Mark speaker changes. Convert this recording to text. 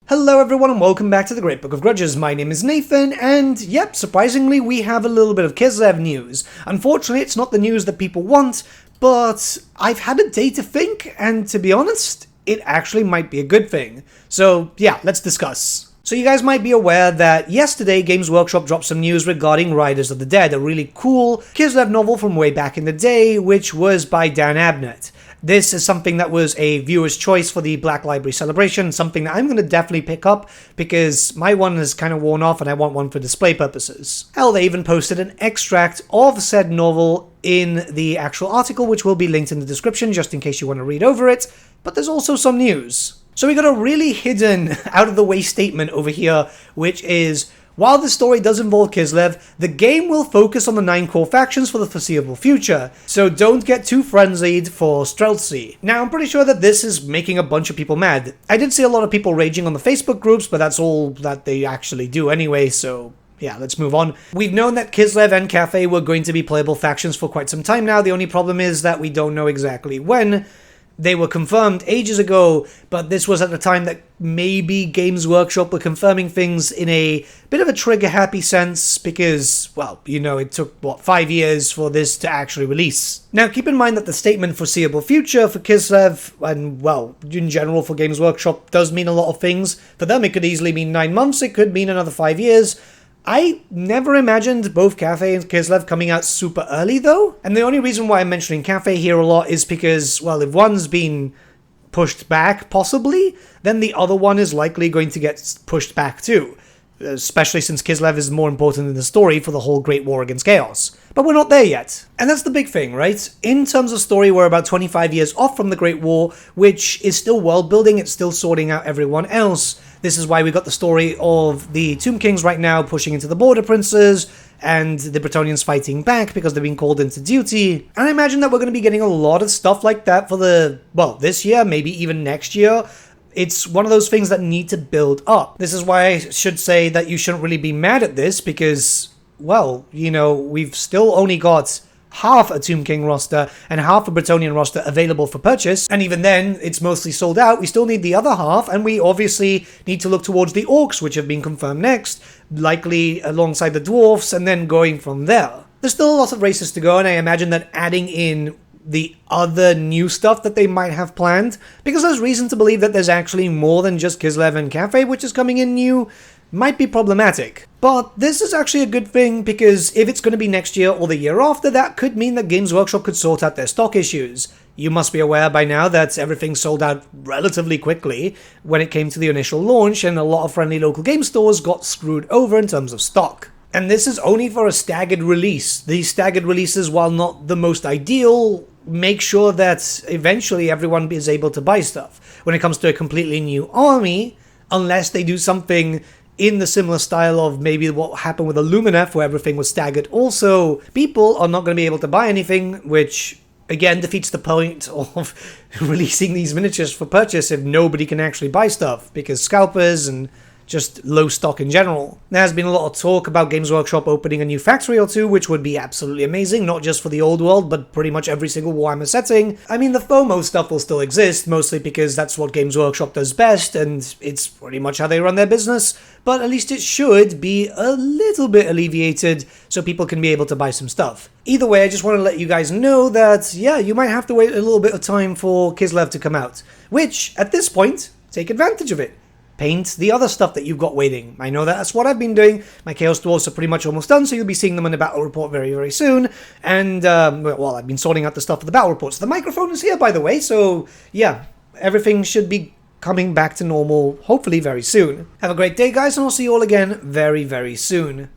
Speaker 1: Hello everyone and welcome back to the Great Book of Grudges. My name is Nathan and yep, surprisingly we have a little bit of Kislev news. Unfortunately it's not the news that people want, but I've had a day to think and to be honest, it actually might be a good thing. So yeah, let's discuss. So you guys might be aware that yesterday Games Workshop dropped some news regarding Riders of the Dead, a really cool Kislev novel from way back in the day, which was by Dan Abnett. This is something that was a viewer's choice for the Black Library celebration, something that I'm going to definitely pick up because my one is kind of worn off and I want one for display purposes. Hell, they even posted an extract of said novel in the actual article, which will be linked in the description just in case you want to read over it, but there's also some news. So we got a really hidden, out-of-the-way statement over here, which is, while the story does involve Kislev, the game will focus on the 9 core factions for the foreseeable future, so don't get too frenzied for Streltsy. Now, I'm pretty sure that this is making a bunch of people mad. I did see a lot of people raging on the Facebook groups, but that's all that they actually do anyway, so yeah, let's move on. We've known that Kislev and Cafe were going to be playable factions for quite some time now. The only problem is that we don't know exactly when. They were confirmed ages ago, but this was at the time that maybe Games Workshop were confirming things in a bit of a trigger-happy sense because, well, you know, it took, 5 years for this to actually release. Now, keep in mind that the statement foreseeable future for Kislev, and, well, in general for Games Workshop, does mean a lot of things. For them, it could easily mean 9 months, it could mean another 5 years. I never imagined both Cafe and Kislev coming out super early, though. And the only reason why I'm mentioning Cafe here a lot is because, well, if one's been pushed back, possibly, then the other one is likely going to get pushed back too. Especially since Kislev is more important in the story for the whole Great War against Chaos. But we're not there yet. And that's the big thing, right? In terms of story, we're about 25 years off from the Great War, which is still world building, it's still sorting out everyone else. This is why we got the story of the Tomb Kings right now pushing into the Border Princes, and the Bretonnians fighting back because they're being called into duty. And I imagine that we're going to be getting a lot of stuff like that for this year, maybe even next year. It's one of those things that need to build up. This is why I should say that you shouldn't really be mad at this because, well, you know, we've still only got half a Tomb King roster and half a Bretonnian roster available for purchase, and even then, it's mostly sold out. We still need the other half, and we obviously need to look towards the Orcs, which have been confirmed next, likely alongside the Dwarfs, and then going from there. There's still a lot of races to go, and I imagine that adding in the other new stuff that they might have planned, because there's reason to believe that there's actually more than just Kislev and Cafe which is coming in new, might be problematic. But this is actually a good thing because if it's going to be next year or the year after, that could mean that Games Workshop could sort out their stock issues. You must be aware by now that everything sold out relatively quickly when it came to the initial launch, and a lot of friendly local game stores got screwed over in terms of stock. And this is only for a staggered release. These staggered releases, while not the most ideal, make sure that eventually everyone is able to buy stuff. When it comes to a completely new army, unless they do something in the similar style of maybe what happened with Illuminef, where everything was staggered also, people are not going to be able to buy anything, which again defeats the point of releasing these miniatures for purchase if nobody can actually buy stuff, because scalpers and just low stock in general. There has been a lot of talk about Games Workshop opening a new factory or two, which would be absolutely amazing, not just for the old world, but pretty much every single Warhammer setting. I mean, the FOMO stuff will still exist, mostly because that's what Games Workshop does best, and it's pretty much how they run their business, but at least it should be a little bit alleviated so people can be able to buy some stuff. Either way, I just want to let you guys know that, yeah, you might have to wait a little bit of time for Kislev to come out, which, at this point, take advantage of it. Paint the other stuff that you've got waiting. I know that's what I've been doing. My Chaos Dwarves are pretty much almost done, so you'll be seeing them in the battle report very, very soon. And, well, I've been sorting out the stuff for the battle reports. The microphone is here, by the way, so, yeah, everything should be coming back to normal, hopefully very soon. Have a great day, guys, and I'll see you all again very, very soon.